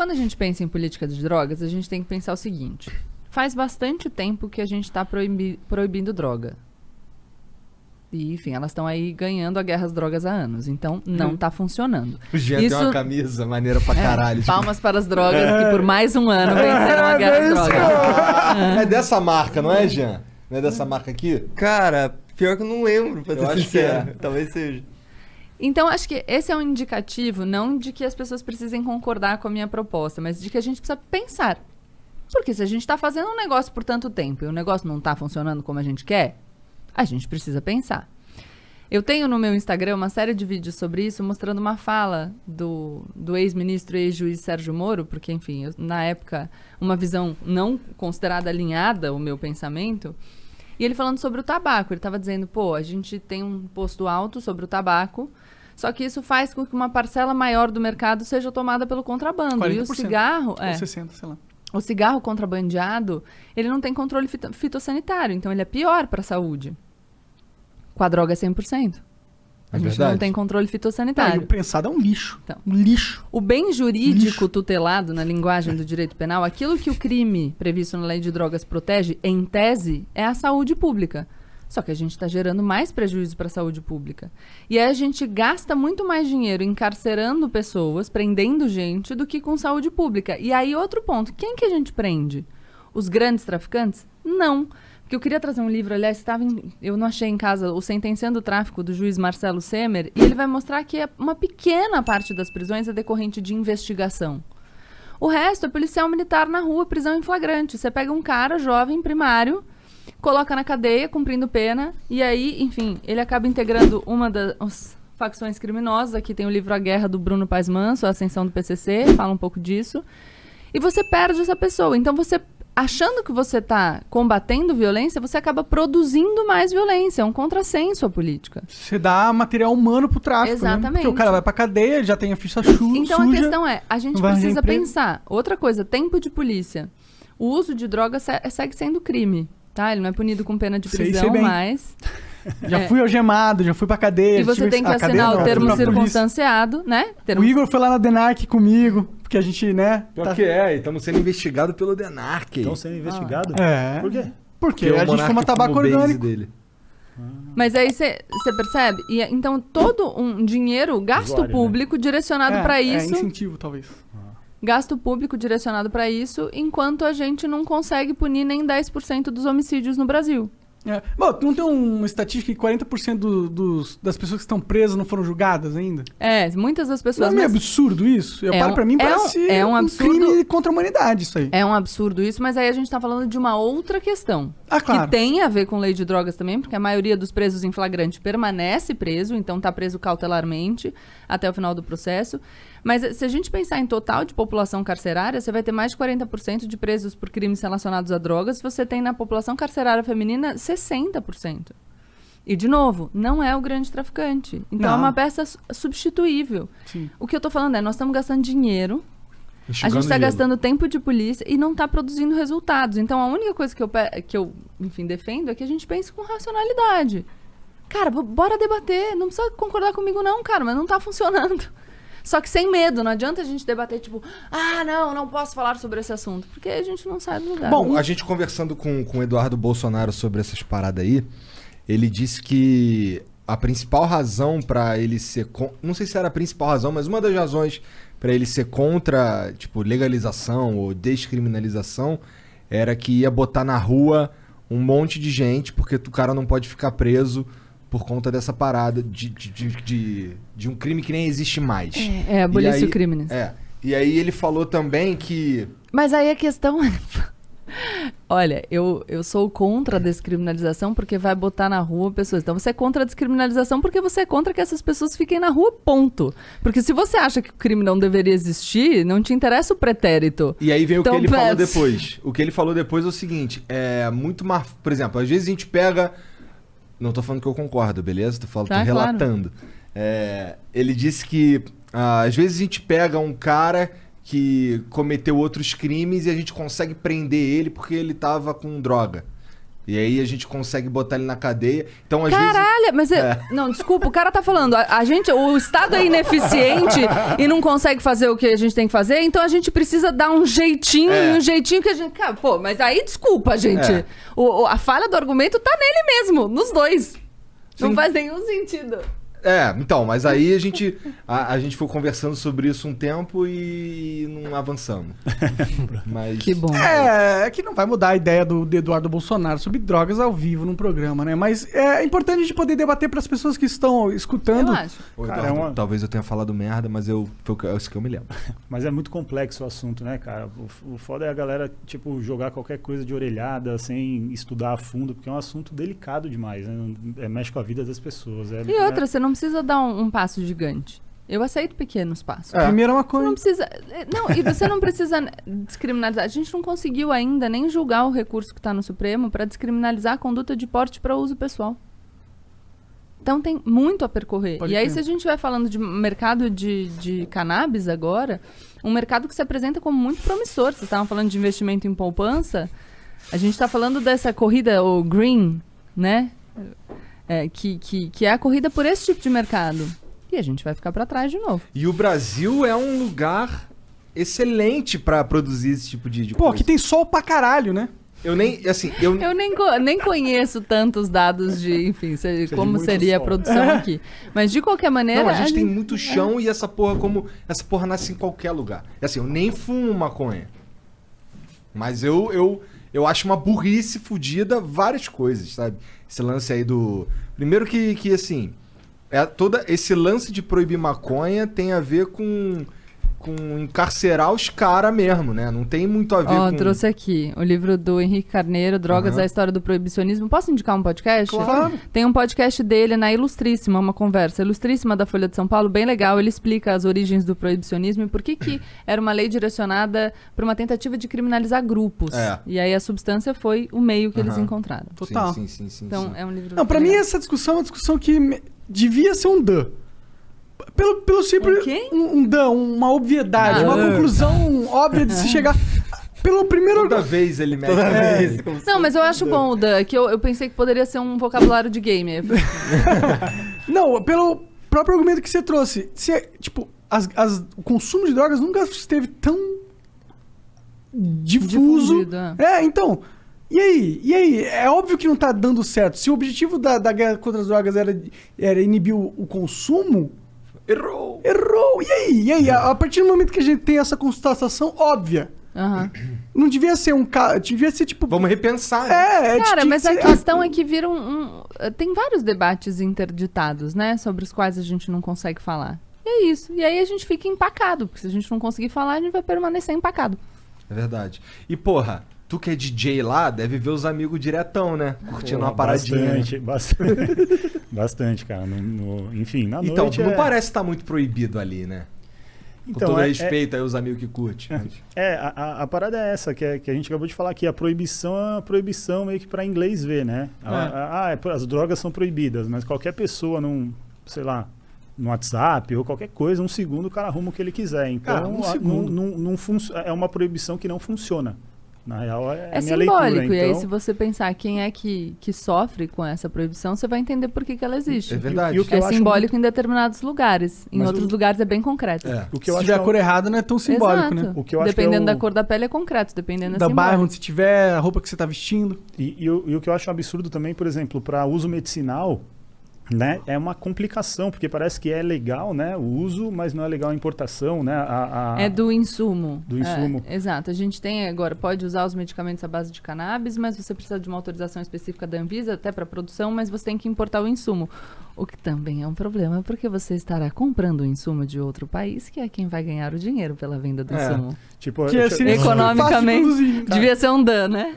quando a gente pensa em política de drogas, a gente tem que pensar o seguinte. Faz bastante tempo que a gente está proibindo droga. E, enfim, elas estão aí ganhando a guerra às drogas há anos. Então, não tá funcionando. O Jean tem uma camisa maneira pra caralho. Palmas para as drogas que por mais um ano venceram a guerra às drogas. É dessa marca, não é, Jean? Não é dessa marca aqui? Cara, pior que eu não lembro, pra ser sincero. É. Talvez seja. Então, acho que esse é um indicativo, não de que as pessoas precisem concordar com a minha proposta, mas de que a gente precisa pensar. Porque se a gente está fazendo um negócio por tanto tempo e o negócio não está funcionando como a gente quer, a gente precisa pensar. Eu tenho no meu Instagram uma série de vídeos sobre isso, mostrando uma fala do ex-ministro e ex-juiz Sérgio Moro, porque, enfim, na época, uma visão não considerada alinhada ao meu pensamento, e ele falando sobre o tabaco. Ele estava dizendo, a gente tem um imposto alto sobre o tabaco, só que isso faz com que uma parcela maior do mercado seja tomada pelo contrabando. 40%. E o cigarro... Ou 60%, sei lá. O cigarro contrabandeado, ele não tem controle fitossanitário, então ele é pior para a saúde. Com a droga é 100%. A gente não tem controle fitossanitário. O prensado é um lixo. Então, um lixo. O bem jurídico tutelado na linguagem do direito penal, aquilo que o crime previsto na lei de drogas protege, em tese, é a saúde pública. Só que a gente está gerando mais prejuízo para a saúde pública. E aí a gente gasta muito mais dinheiro encarcerando pessoas, prendendo gente, do que com saúde pública. E aí outro ponto, quem que a gente prende? Os grandes traficantes? Não. Porque eu queria trazer um livro, aliás, eu não achei em casa, o Sentenciando o Tráfico, do juiz Marcelo Semer, e ele vai mostrar que uma pequena parte das prisões é decorrente de investigação. O resto é policial militar na rua, prisão em flagrante. Você pega um cara jovem, primário, coloca na cadeia, cumprindo pena, e aí, enfim, ele acaba integrando uma das facções criminosas. Aqui tem o livro A Guerra, do Bruno Paes Manso, A Ascensão do PCC, fala um pouco disso. E você perde essa pessoa. Então, você, achando que você está combatendo violência, você acaba produzindo mais violência. É um contrassenso à política. Você dá material humano pro tráfico. Exatamente. Né? Porque o cara vai pra cadeia, já tem a ficha suja. Então, a questão é, a gente precisa pensar. Outra coisa, tempo de polícia. O uso de drogas segue sendo crime. Tá? Ele não é punido com pena de prisão, mas... Já fui algemado, já fui pra cadeia. E você tem que assinar o termo circunstanciado, né? O Igor foi lá na DENARC comigo, porque a gente, né... Pior que é, estamos sendo investigados pelo DENARC. Estão sendo investigados? É. Por quê? Porque a gente fuma tabaco orgânico. Dele. Mas aí você percebe? E, então, todo um dinheiro, gasto público direcionado para isso... É incentivo, talvez. Gasto público direcionado para isso, enquanto a gente não consegue punir nem 10% dos homicídios no Brasil. Bom, não tem uma estatística que 40% das pessoas que estão presas não foram julgadas ainda? Muitas das pessoas... Não é absurdo isso? Pra mim parece um absurdo, crime contra a humanidade isso aí. É um absurdo isso, mas aí a gente tá falando de uma outra questão. Claro. Que tem a ver com lei de drogas também, porque a maioria dos presos em flagrante permanece preso, então tá preso cautelarmente até o final do processo. Mas se a gente pensar em total de população carcerária, você vai ter mais de 40% de presos por crimes relacionados a drogas. Você tem na população carcerária feminina 60%. E, de novo, não é o grande traficante. Então, é uma peça substituível. Sim. O que eu tô falando é, nós estamos gastando dinheiro, a gente está gastando tempo de polícia e não está produzindo resultados. Então, a única coisa que eu enfim, defendo é que a gente pense com racionalidade. Cara, bora debater. Não precisa concordar comigo não, cara, mas não está funcionando. Só que sem medo, não adianta a gente debater, tipo, não posso falar sobre esse assunto, porque a gente não sai do lugar. Bom, a gente conversando com o Eduardo Bolsonaro sobre essas paradas aí, ele disse que a principal razão para ele ser... Não sei se era a principal razão, mas uma das razões para ele ser contra, tipo, legalização ou descriminalização era que ia botar na rua um monte de gente, porque o cara não pode ficar preso por conta dessa parada de um crime que nem existe mais. Abolício crimes. E aí ele falou também que... Mas aí a questão é... Olha, eu sou contra a descriminalização porque vai botar na rua pessoas. Então você é contra a descriminalização porque você é contra que essas pessoas fiquem na rua, ponto. Porque se você acha que o crime não deveria existir, não te interessa o pretérito. E aí vem o que ele falou depois. O que ele falou depois é o seguinte, muito mais... Por exemplo, às vezes a gente pega... Não tô falando que eu concordo, beleza? Tô relatando. Claro. Ele disse que às vezes a gente pega um cara que cometeu outros crimes e a gente consegue prender ele porque ele tava com droga. E aí a gente consegue botar ele na cadeia. Então, às vezes... Caralho, mas... Não, desculpa, o cara tá falando, o Estado é ineficiente e não consegue fazer o que a gente tem que fazer, então a gente precisa dar um jeitinho, um jeitinho que a gente... Cara, pô, mas aí desculpa, gente. A falha do argumento tá nele mesmo, nos dois. Não faz nenhum sentido. Então, mas aí a gente foi conversando sobre isso um tempo e não avançamos. Mas... Que bom. É que não vai mudar a ideia do Eduardo Bolsonaro sobre drogas ao vivo num programa, né? Mas é importante a gente poder debater para as pessoas que estão escutando. Eu acho. Ô, Eduardo, talvez eu tenha falado merda, mas foi isso que eu me lembro. Mas é muito complexo o assunto, né, cara? O foda é a galera, tipo, jogar qualquer coisa de orelhada sem estudar a fundo, porque é um assunto delicado demais, né? Mexe com a vida das pessoas. E outra, você não precisa dar um passo gigante. Eu aceito pequenos passos. Primeiro é uma coisa. Você não precisa... Não, e você não precisa descriminalizar. A gente não conseguiu ainda nem julgar o recurso que está no Supremo para descriminalizar a conduta de porte para uso pessoal. Então tem muito a percorrer. Pode e aí, crer. se a gente vai falando de mercado de cannabis agora, um mercado que se apresenta como muito promissor. Vocês estavam falando de investimento em poupança. A gente está falando dessa corrida, o green, né? Que é a corrida por esse tipo de mercado. E a gente vai ficar para trás de novo. E o Brasil é um lugar excelente pra produzir esse tipo de Pô, coisa. que tem sol pra caralho, né? Eu nem, assim, Eu nem conheço tantos dados de, enfim, como muito seria a sol. produção aqui. Mas de qualquer maneira... Não, a gente tem muito chão e essa porra nasce em qualquer lugar. Assim, eu nem fumo maconha. Mas eu acho uma burrice fodida várias coisas, sabe? Esse lance aí do... Primeiro que assim, todo esse lance de proibir maconha tem a ver com encarcerar os caras mesmo, né? Não tem muito a ver com... trouxe aqui o livro do Henrique Carneiro, Drogas, a História do Proibicionismo. Posso indicar um podcast? Claro. Tem um podcast dele na Ilustríssima, uma conversa ilustríssima da Folha de São Paulo, bem legal. Ele explica as origens do proibicionismo e por que era uma lei direcionada para uma tentativa de criminalizar grupos. E aí a substância foi o meio que eles encontraram. Total. Sim. Então é um livro... Não, pra mim essa discussão é uma discussão que devia ser um DAN. Pelo simples... quem? Um DAN, uma obviedade, uma conclusão óbvia de se chegar... Pelo primeiro... Toda vez ele mete. Não, mas eu acho bom o Dan, que eu pensei que poderia ser um vocabulário de game. Não, pelo próprio argumento que você trouxe. Tipo, o consumo de drogas nunca esteve tão difuso. Difundido, Então... E aí? É óbvio que não tá dando certo. Se o objetivo da guerra contra as drogas era inibir o consumo... Errou! E aí? A partir do momento que a gente tem essa constatação óbvia, não devia ser devia ser tipo... Vamos repensar, né? Cara, tinha mas que a ser- questão é que viram tem vários debates interditados, né? Sobre os quais a gente não consegue falar. E é isso. E aí a gente fica empacado. Porque se a gente não conseguir falar, a gente vai permanecer empacado. É verdade. E, porra, tu que é DJ lá, deve ver os amigos diretão, né? Curtindo uma paradinha. Bastante, cara. Enfim, na Então, noite não parece estar muito proibido ali, né? Com Então, todo respeito aí os amigos que curtem. A parada é essa, que a gente acabou de falar aqui. A proibição é uma proibição meio que para inglês ver, né? As drogas são proibidas, mas qualquer pessoa sei lá, no WhatsApp ou qualquer coisa, um segundo o cara arruma o que ele quiser. Então, é uma proibição que não funciona. Na real, é minha simbólico, leitura. e aí Então, se você pensar quem é que sofre com essa proibição, você vai entender por que ela existe. É verdade. E o que eu É acho simbólico em determinados lugares. Em Mas outros lugares é bem concreto. o que eu Se acho tiver que a cor errada, não é tão simbólico, né? O que eu acho que é Dependendo o- da cor da pele é concreto, dependendo é Da bairro simbólico. onde você tiver, a roupa que você tá vestindo. E o que eu acho absurdo também, por exemplo, para uso medicinal, né, é uma complicação, porque parece que é legal, né, o uso, mas não é legal a importação, né? É do insumo. Do insumo. Exato. A gente tem agora, pode usar os medicamentos à base de cannabis, mas você precisa de uma autorização específica da Anvisa, até para produção, mas você tem que importar o insumo. O que também é um problema, porque você estará comprando o insumo de outro país, que é quem vai ganhar o dinheiro pela venda do insumo. Tipo, Que é assim, Economicamente, fácil de produzir. devia ser um dano, né?